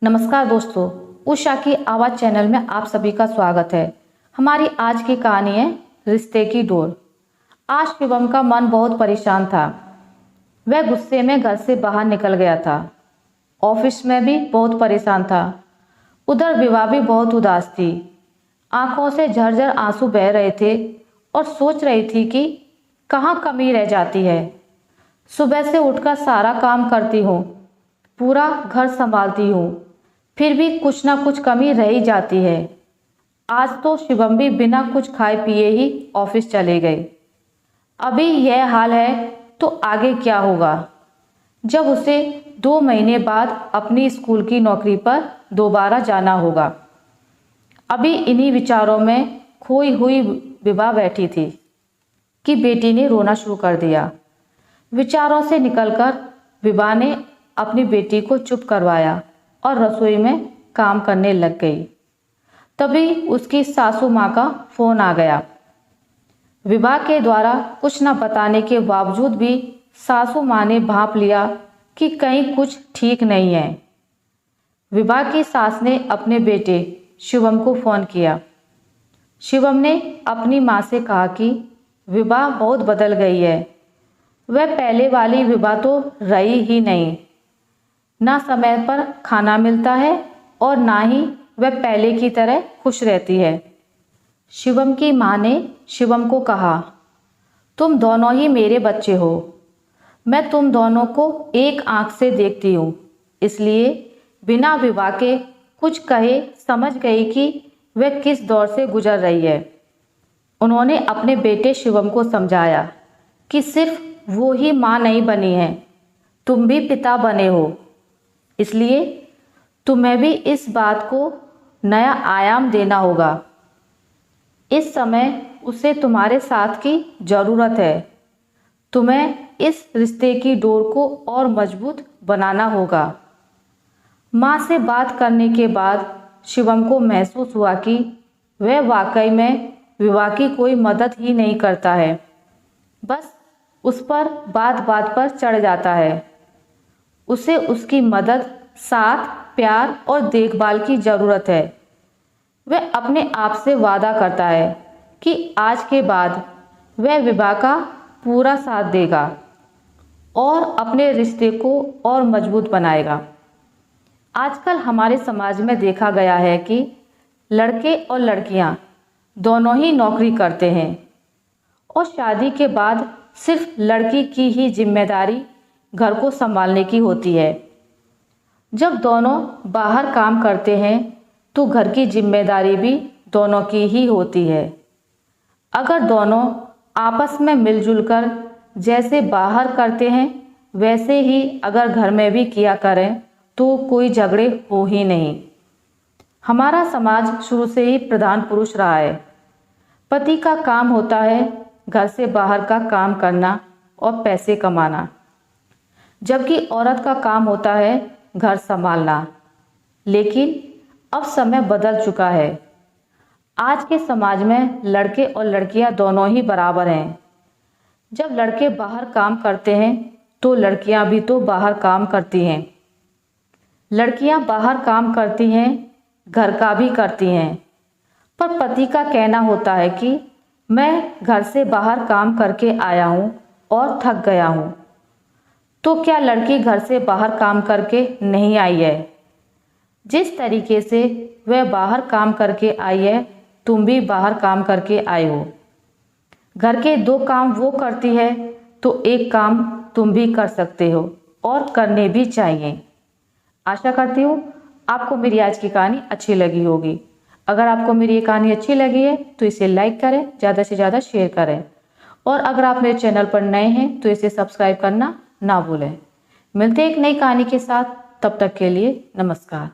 नमस्कार दोस्तों, उषा की आवाज़ चैनल में आप सभी का स्वागत है। हमारी आज की कहानी है रिश्ते की डोर। आज शिवम का मन बहुत परेशान था। वह गुस्से में घर से बाहर निकल गया था। ऑफिस में भी बहुत परेशान था। उधर विवाह भी बहुत उदास थी। आंखों से झरझर आंसू बह रहे थे और सोच रही थी कि कहाँ कमी रह जाती है। सुबह से उठकर सारा काम करती हूँ, पूरा घर संभालती हूँ, फिर भी कुछ ना कुछ कमी रह ही जाती है। आज तो शिवम भी बिना कुछ खाए पिए ही ऑफिस चले गए। अभी यह हाल है तो आगे क्या होगा, जब उसे 2 महीने बाद अपनी स्कूल की नौकरी पर दोबारा जाना होगा। अभी इन्हीं विचारों में खोई हुई विभा बैठी थी कि बेटी ने रोना शुरू कर दिया। विचारों से निकलकर विभा ने अपनी बेटी को चुप करवाया और रसोई में काम करने लग गई। तभी उसकी सासू माँ का फोन आ गया। विभा के द्वारा कुछ न बताने के बावजूद भी सासू माँ ने भांप लिया कि कहीं कुछ ठीक नहीं है। विभा की सास ने अपने बेटे शिवम को फोन किया। शिवम ने अपनी माँ से कहा कि विभा बहुत बदल गई है। वह पहले वाली विभा तो रही ही नहीं। ना समय पर खाना मिलता है और ना ही वह पहले की तरह खुश रहती है। शिवम की माँ ने शिवम को कहा, तुम दोनों ही मेरे बच्चे हो। मैं तुम दोनों को एक आंख से देखती हूँ, इसलिए बिना विवाह के कुछ कहे समझ गई कि वह किस दौर से गुजर रही है। उन्होंने अपने बेटे शिवम को समझाया कि सिर्फ वो ही माँ नहीं बनी है, तुम भी पिता बने हो, इसलिए तुम्हें भी इस बात को नया आयाम देना होगा। इस समय उसे तुम्हारे साथ की ज़रूरत है। तुम्हें इस रिश्ते की डोर को और मजबूत बनाना होगा। माँ से बात करने के बाद शिवम को महसूस हुआ कि वह वाकई में विवाह की कोई मदद ही नहीं करता है, बस उस पर बात बात पर चढ़ जाता है। उसे उसकी मदद, साथ, प्यार और देखभाल की ज़रूरत है। वह अपने आप से वादा करता है कि आज के बाद वह विवाह का पूरा साथ देगा और अपने रिश्ते को और मजबूत बनाएगा। आजकल हमारे समाज में देखा गया है कि लड़के और लड़कियां दोनों ही नौकरी करते हैं और शादी के बाद सिर्फ लड़की की ही जिम्मेदारी घर को संभालने की होती है। जब दोनों बाहर काम करते हैं तो घर की जिम्मेदारी भी दोनों की ही होती है। अगर दोनों आपस में मिलजुल कर जैसे बाहर करते हैं वैसे ही अगर घर में भी किया करें तो कोई झगड़े हो ही नहीं। हमारा समाज शुरू से ही प्रधान पुरुष रहा है। पति का काम होता है घर से बाहर का काम करना और पैसे कमाना, जबकि औरत का काम होता है घर संभालना। लेकिन अब समय बदल चुका है। आज के समाज में लड़के और लड़कियां दोनों ही बराबर हैं। जब लड़के बाहर काम करते हैं तो लड़कियां भी तो बाहर काम करती हैं। लड़कियां बाहर काम करती हैं, घर का भी करती हैं, पर पति का कहना होता है कि मैं घर से बाहर काम करके आया हूँ और थक गया हूँ। तो क्या लड़की घर से बाहर काम करके नहीं आई है? जिस तरीके से वह बाहर काम करके आई है, तुम भी बाहर काम करके आए हो। घर के 2 काम वो करती है तो एक काम तुम भी कर सकते हो और करने भी चाहिए। आशा करती हूँ आपको मेरी आज की कहानी अच्छी लगी होगी। अगर आपको मेरी ये कहानी अच्छी लगी है तो इसे लाइक करें, ज़्यादा से ज़्यादा शेयर करें और अगर आप मेरे चैनल पर नए हैं तो इसे सब्सक्राइब करना ना भूलें। मिलते हैं एक नई कहानी के साथ, तब तक के लिए नमस्कार।